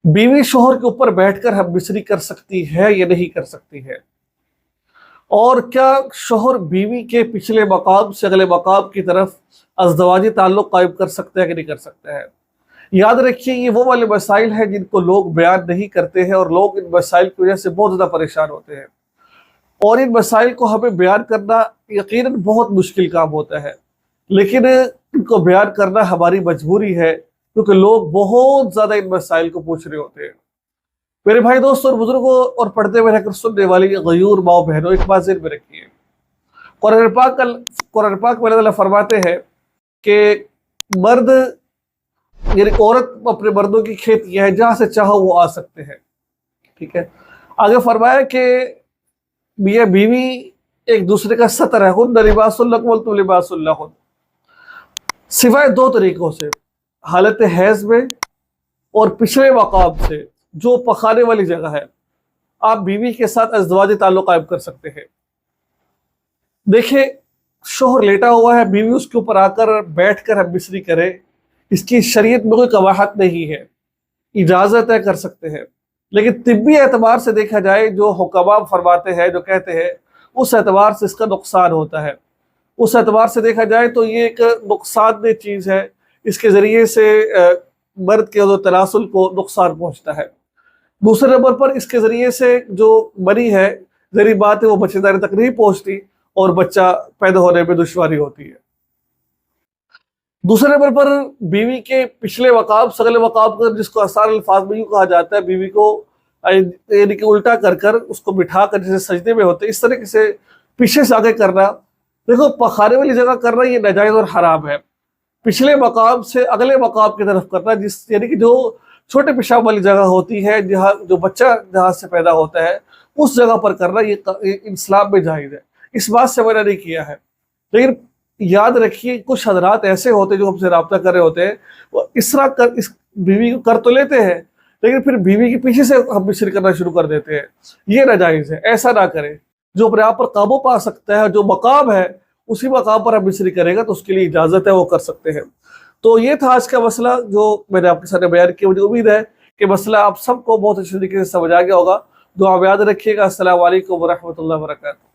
बीवी शोहर के ऊपर बैठकर हम मिसरी कर सकती है या नहीं कर सकती है, और क्या शोहर बीवी के पिछले मकाम से अगले मकाम की तरफ अज़दवाजी ताल्लुक़ कायम कर सकते हैं कि नहीं कर सकते हैं। याद रखिए, ये वो वाले मसाइल हैं जिनको लोग बयान नहीं करते हैं और लोग इन मसाइल की वजह से बहुत ज़्यादा परेशान होते हैं, और इन मसाइल को हमें बयान करना यकीनन बहुत मुश्किल काम होता है, लेकिन इनको बयान करना हमारी मजबूरी है क्योंकि लोग बहुत ज़्यादा इन मसाइल को पूछ रहे होते हैं। मेरे भाई दोस्तों और बुजुर्गों और पढ़ते में रहकर सुनने वाली गयूर माओ बहनों, एक बात ज़हन में रखिए, कुरान पाक में अल्लाह ताला फरमाते हैं कि मर्द यानी औरत अपने मर्दों की खेतियां है, जहां से चाहो वो आ सकते हैं। ठीक है, आगे फरमाया कि मियां बीवी एक दूसरे का सतर है, हुन्ना लिबासुल लकुम व अंतुम लिबासुल लहुन, सिवाय दो तरीकों से, हालत हैज में और पिछले मकाम से जो पखाने वाली जगह है, आप बीवी के साथ अज़दवाजी ताल्लुक़ कायम कर सकते हैं। देखिए, शोहर लेटा हुआ है, बीवी उसके ऊपर आकर बैठकर हम मिसरी करे, इसकी शरीयत में कोई कबाहत नहीं है, इजाज़त है, कर सकते हैं। लेकिन तिब्बी एतबार से देखा जाए, जो हुक्मा फरमाते हैं, जो कहते हैं, उस एतबार से इसका नुकसान होता है। उस एतबार से देखा जाए तो ये एक नुकसानदेह चीज़ है, इसके ज़रिए से मर्द के जो तनासुल को नुकसान पहुँचता है। दूसरे नंबर पर इसके ज़रिए से जो मनी है, ज़री बात है, वो बच्चेदारी तक नहीं पहुँचती और बच्चा पैदा होने में दुश्वारी होती है। दूसरे नंबर पर बीवी के पिछले मकाम से अगले मकाम पर, जिसको आसान अल्फाज में यूँ कहा जाता है, बीवी को यानी कि उल्टा कर कर उसको बिठा कर, जैसे सजदे में होते, इस तरीके से पीछे से आगे करना। देखो, पखाने वाली जगह करना ये नाजायज़ और हराम है। पिछले मकाम से अगले मकाम की तरफ करना, जिस यानी कि जो छोटे पेशाब वाली जगह होती है, जहाँ जो बच्चा जहाँ से पैदा होता है, उस जगह पर करना ये इस्लाम में जायज़ है। इस बात से मैंने नहीं किया है, लेकिन याद रखिए, कुछ हजरात ऐसे होते हैं जो हमसे राब्ता कर रहे होते हैं, वो इस बीवी को कर तो लेते हैं, लेकिन फिर बीवी के पीछे से हम मिसरी करना शुरू कर देते हैं। ये नाजायज़ है, ऐसा ना करें। जो अपने आप पर काबू पा सकता है, जो मकाम है, उसी मकाम पर हम मिसरी करेगा तो उसके लिए इजाज़त है, वो कर सकते हैं। तो ये था आज का मसला जो मैंने आपके सामने बयान किया। मुझे उम्मीद है कि मसला आप सबको बहुत अच्छे तरीके से समझ आ गया होगा। दुआ में याद रखिएगा। अस्सलामु अलैकुम व रहमतुल्लाहि व बरकातहू।